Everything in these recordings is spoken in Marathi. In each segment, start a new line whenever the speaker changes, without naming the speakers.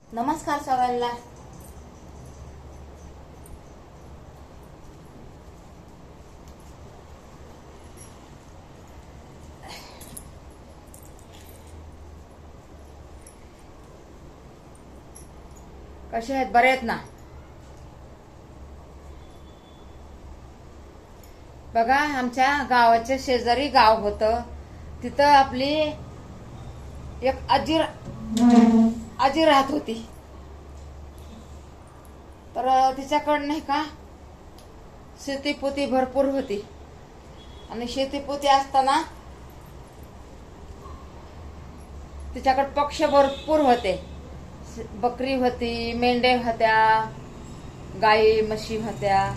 नमस्कार सगळ्यांना. कसे आहेत? बरे आहेत ना? बघा, आमच्या गावाच्या शेजारी गाव होतं. तिथं आपली एक आजी राहत होती. तर तिच्याकडं नाही का शेतीपोती भरपूर होती. आणि शेतीपोती असताना तिच्याकडे पक्ष भरपूर होते. बकरी होती, मेंढे होत्या, गाई म्हशी होत्या.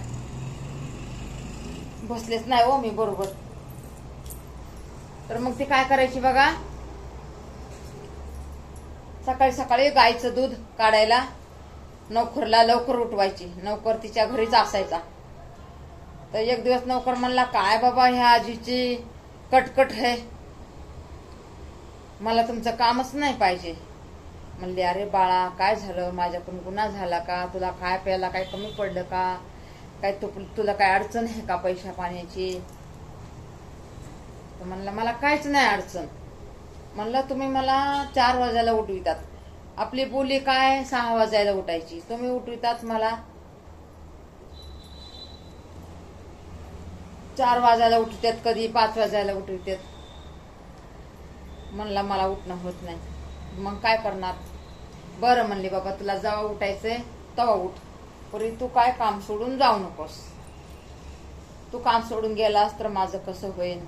बसलेच नाही हो मी बरोबर. तर मग ती काय करायची बघा, सकाळी सकाळी गाईचं दूध काढायला नोकरला लवकर उठवायची. नोकर तिच्या घरीच असायचा. तर एक दिवस नोकर म्हणला, काय बाबा ह्या आजीची कटकट आहे, मला तुमचं कामच नाही पाहिजे. म्हणले, अरे बाळा काय झालं, माझ्याकडून गुन्हा झाला का, तुला खाय प्यायला काय कमी पडलं का, काय तुला काय अडचण आहे का पैशा पाण्याची. तर म्हणलं, मला काहीच नाही अडचण. म्हणलं, तुम्ही मला 4 वाजायला उठवितात. आपली बोली काय 6 वाजायला उठायची, तुम्ही उठवितात मला 4 वाजायला उठवितात, कधी 5 वाजायला उठवितात. म्हणला, मला उठणं होत नाही. मग काय करणार. बरं म्हणले, बाबा तुला जेव्हा उठायचंय तेव्हा उठ, परी तू काय काम सोडून जाऊ नकोस. तू काम सोडून गेलास तर माझं कसं होईल.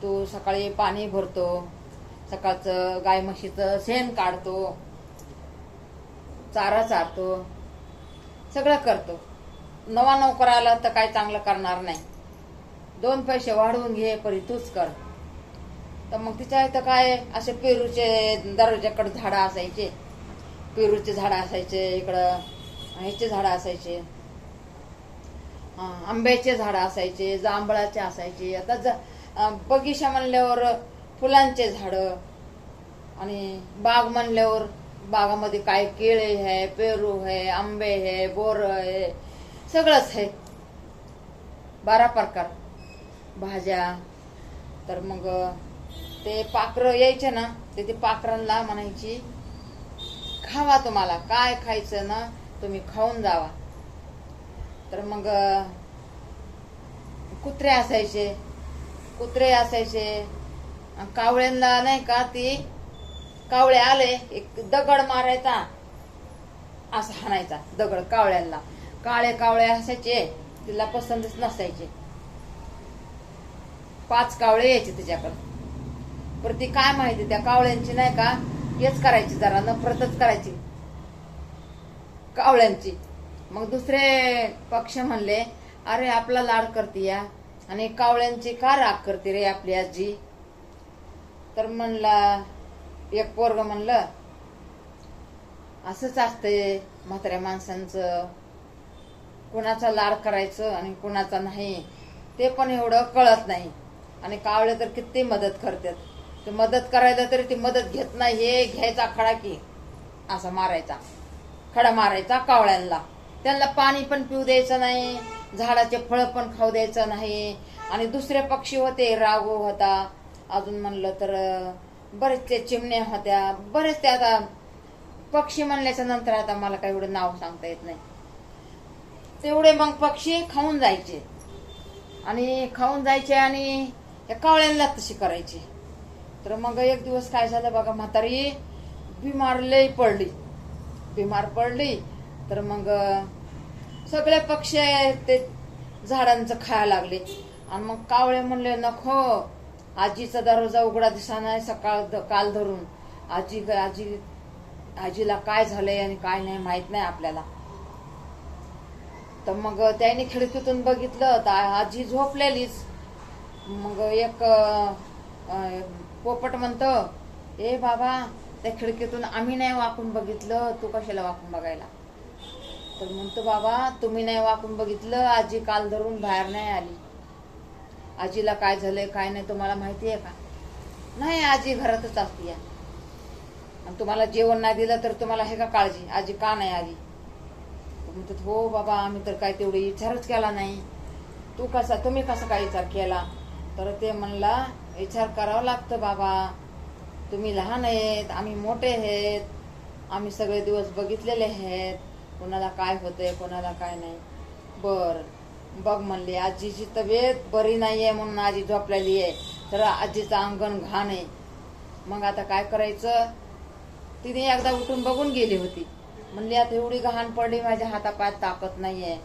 तू सकाळी पाणी भरतो, सकाळचं गाय म्हशीचं शेण काढतो, चारा चारतो, सगळं करतो. नवा नोकर आला तर काय चांगलं करणार नाही. 2 पैसे वाढवून घे, परी तूच कर. तर मग तिच्या इथं काय असे पेरूचे दरवाजाकडे झाडं असायचे, पेरूचे झाडं असायचे, इकडं ह्याचे झाडं असायचे, आंब्याचे झाडं असायचे, जांभळाचे असायचे. आता बगीचा म्हणल्यावर फुलांचे झाडं, आणि बाग म्हणल्यावर बागामध्ये काय केळे आहे, पेरू आहे, आंबे आहे, बोर आहे, सगळंच आहे. 12 प्रकार भाज्या. तर मग ते पाखरं यायचे ना, ते पाखरांना म्हणायची, खावा, तुम्हाला काय खायचं ना तुम्ही खाऊन जावा. तर मग कुत्रे असायचे. कावळ्यांना नाही का, ती कावळे आले एक दगड मारायचा, असं हाणायचा दगड कावळ्यांना. काळे कावळे असायचे, तिला पसंतच नसायचे. 5 कावळे यायचे तिच्याकडे. पण ती काय माहिती, त्या कावळ्यांची नाही का हेच करायची, जरा नफरतच करायची कावळ्यांची. मग दुसरे पक्ष म्हणले, अरे आपला लाड करते या, आणि कावळ्यांची का राग करते रे आपली आजी. तर म्हणला एक पोरग, म्हणलं, असंच असतंय म्हाताऱ्या माणसांचं, कुणाचा लाड करायचं आणि कुणाचा नाही ते पण एवढं कळत नाही. आणि कावळे तर किती मदत करतात. ते मदत करायला तरी ती मदत घेत नाही. हे घ्यायचा खडा की असा मारायचा, खडा मारायचा कावळ्यांना. त्यांना पाणी पण पिऊ द्यायचं नाही, झाडाचे फळ पण खाऊ द्यायचं नाही. आणि दुसरे पक्षी होते, राघो होता, अजून म्हणलं तर बरेच ते चिमण्या होत्या, बरेच ते. आता पक्षी म्हणल्याच्या नंतर आता मला काही एवढं नाव सांगता येत नाही. तेवढे मग पक्षी खाऊन जायचे आणि या कावळ्यांना तशी करायची. तर मग एक दिवस काय झालं बघा, म्हातारी बिमार पडली. तर मग सगळे पक्षी ते झाडांचं खायला लागले. आणि मग कावळे म्हणले, नको, आजीचा दरवाजा उघडा दिसा नाही काल धरून. आजीला काय झालंय आणि काय नाही माहित नाही आपल्याला. तर मग त्याने खिडकीतून बघितलं तर आजी झोपलेलीच. मग एक पोपट म्हणतो, ए बाबा, त्या खिडकीतून आम्ही नाही वाकून बघितलं, तू कशाला वाकून बघायला. तर म्हणतो, बाबा तुम्ही नाही वाकून बघितलं, आजी काल धरून बाहेर नाही आली. आजीला काय झालंय काय नाही तुम्हाला माहिती आहे का. नाही, आजी घरातच असते. आणि तुम्हाला जेवण नाही दिलं तर तुम्हाला हे का काळजी, आजी का नाही आली? म्हणतात हो बाबा आम्ही तर काय तेवढी विचारच केला नाही. तुम्ही कसा काय विचार केला? तर ते म्हणला विचार करावा लागतं बाबा, तुम्ही लहान आहेत, आम्ही मोठे आहेत, आम्ही सगळे दिवस बघितलेले आहेत, कोणाला काय होतंय कोणाला काय नाही. बर बघ म्हणली आजीची तब्येत बरी नाहीये म्हणून आजी झोपलेली आहे, तर आजीचं अंगण घाण आहे. मग आता काय करायचं? तिने एकदा उठून बघून गेली होती. म्हणली आता एवढी घाण पडली, माझ्या हातापायात ताकद नाहीये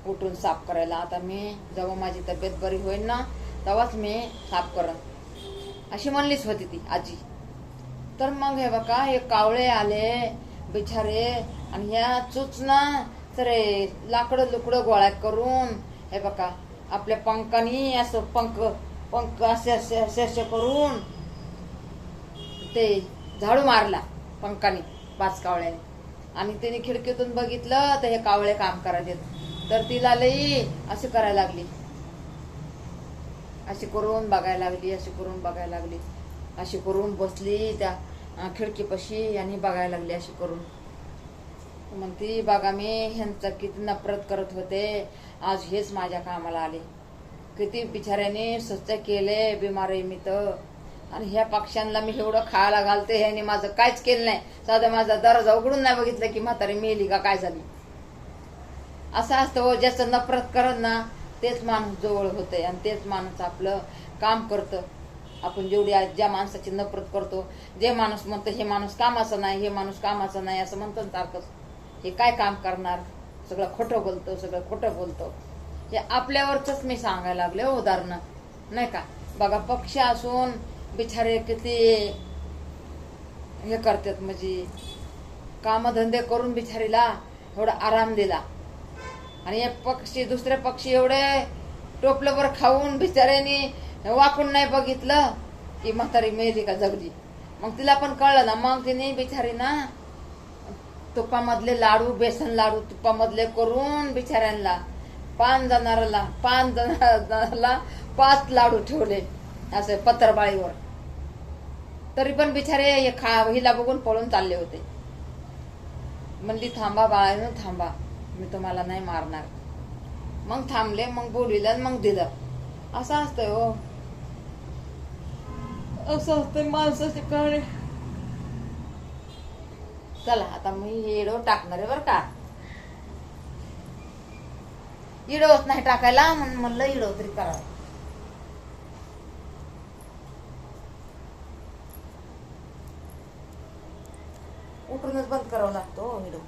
उठून साफ करायला. आता मी जेव्हा माझी तब्येत बरी होईल ना तेव्हाच मी साफ करन, अशी म्हणलीच होती ती आजी. तर मग हे बघा हे कावळे आले बिचारे, आणि ह्या चुचना तर लाकडं लुकडं गोळा करून हे बघा आपल्या पंखानी असं पंख असे करून ते झाडू मारला पंखानी 5 कावळ्याने. आणि तिने खिडकीतून बघितलं तर हे कावळे काम करायला येत, तर तिला लई अशी करायला लागली, अशी करून बघायला लागली, अशी करून बघायला लागली, अशी करून बसली त्या खिडकीपाशी आणि बघायला लागली अशी करून. म्हणती बघा मी ह्यांचा किती नफरत करत होते, आज हेच माझ्या कामाला आले. किती बिचाऱ्याने स्वच्छ केले बिमार आहे मी तर, आणि ह्या पक्ष्यांना मी एवढं खायला घालते, ह्याने माझं काहीच केलं नाही, साधं माझा दरवाजा उघडून नाही बघितलं की म्हातारी मेली का काय झाली. असं असतं ज्याचं नफरत करत ना तेच माणूस जवळ होते आणि तेच माणूस आपलं काम करतं. आपण जेवढी ज्या माणसाची नफरत करतो, जे माणूस म्हणतो हे माणूस कामाचा नाही, हे माणूस कामाचा नाही असं म्हणतो सारखंच, हे काय काम करणार, सगळं खोटं बोलतो, सगळं खोटं बोलतो. हे आपल्यावरच मी सांगायला लागले उदाहरण नाही का. बघा पक्षी असून बिचारे किती हे करतात, म्हणजे कामधंदे करून बिचारीला एवढा आराम दिला, आणि हे पक्षी दुसरे पक्षी एवढे टोपलंभर खाऊन बिचाऱ्यानी वाकून नाही बघितलं की म्हातारी मेली का जगली. मग तिला पण कळलं ना, मग तिने बिचारी ना तुपामधले लाडू, बेसन लाडू तुपामधले करून बिचाऱ्यांना 5 जणांना 5 लाडू ठेवले असे पत्रबाळीवर. तरी पण बिचारे हिला बघून पळून चालले होते. म्हणली थांबा बाळांनो थांबा, मी तुम्हाला नाही मारणार. मग थांबले, मग बोलविलं, मग दिलं. असं असतंय हो, असं असतंय माणसाची कहाणी. चला आता मी इडो टाकणार आहे बर का. इडोच नाही टाकायला म्हणून म्हणलं इडो तरी करावं. उठूनच बंद करावं लागतो व्हिडिओ.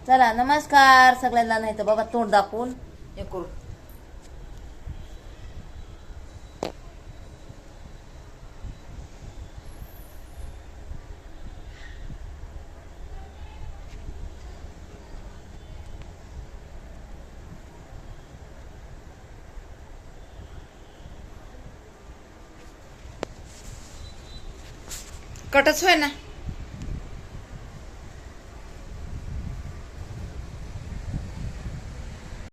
चला नमस्कार सगळ्यांना. नाही तर बाबा तोंड दाखवून हे करू. कटच होय ना.